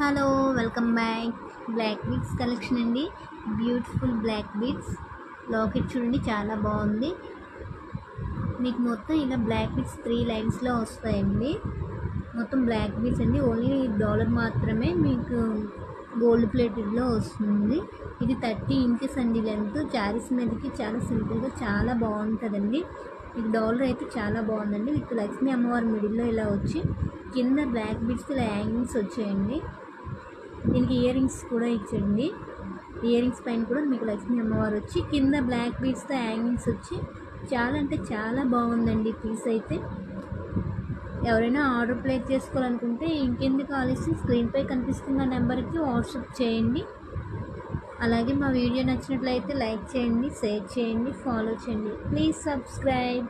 Hello, welcome back. Black beads collection అండి. Beautiful black beads locket చూడండి, చాలా బాగుంది. మీకు మొత్తం ఇలా బ్లాక్ బీడ్స్ 3 లైన్స్లో వస్తాయండి. మొత్తం బ్లాక్ బీడ్స్ అండి. ఓన్లీ డాలర్ మాత్రమే మీకు గోల్డ్ ప్లేటెడ్లో వస్తుంది. ఇది 30 ఇంచెస్ అండి లెంత్. శారీస్ మీదకి చాలా సింపుల్గా చాలా బాగుంటుందండి. మీకు డాలర్ అయితే చాలా బాగుందండి. విత్ లక్ష్మీ అమ్మవారి మిడిల్లో ఇలా వచ్చి కింద బ్లాక్ బీడ్స్ ఇలా హ్యాంగింగ్స్ వచ్చాయండి. దీనికి ఇయర్ రింగ్స్ కూడా ఇచ్చండి. ఇయర్ రింగ్స్ పైన కూడా మీకు లక్ష్మీ అమ్మవారు వచ్చి కింద బ్లాక్ బీడ్స్తో హ్యాంగింగ్స్ వచ్చి చాలా అంటే చాలా బాగుందండి పీస్ అయితే. ఎవరైనా ఆర్డర్ ప్లేస్ చేసుకోవాలనుకుంటే ఇంకెందుకు ఆలస్యం, స్క్రీన్పై కనిపిస్తున్న నెంబర్కి వాట్సాప్ చేయండి. అలాగే మా వీడియో నచ్చినట్లయితే లైక్ చేయండి, షేర్ చేయండి, ఫాలో చేయండి. Please subscribe.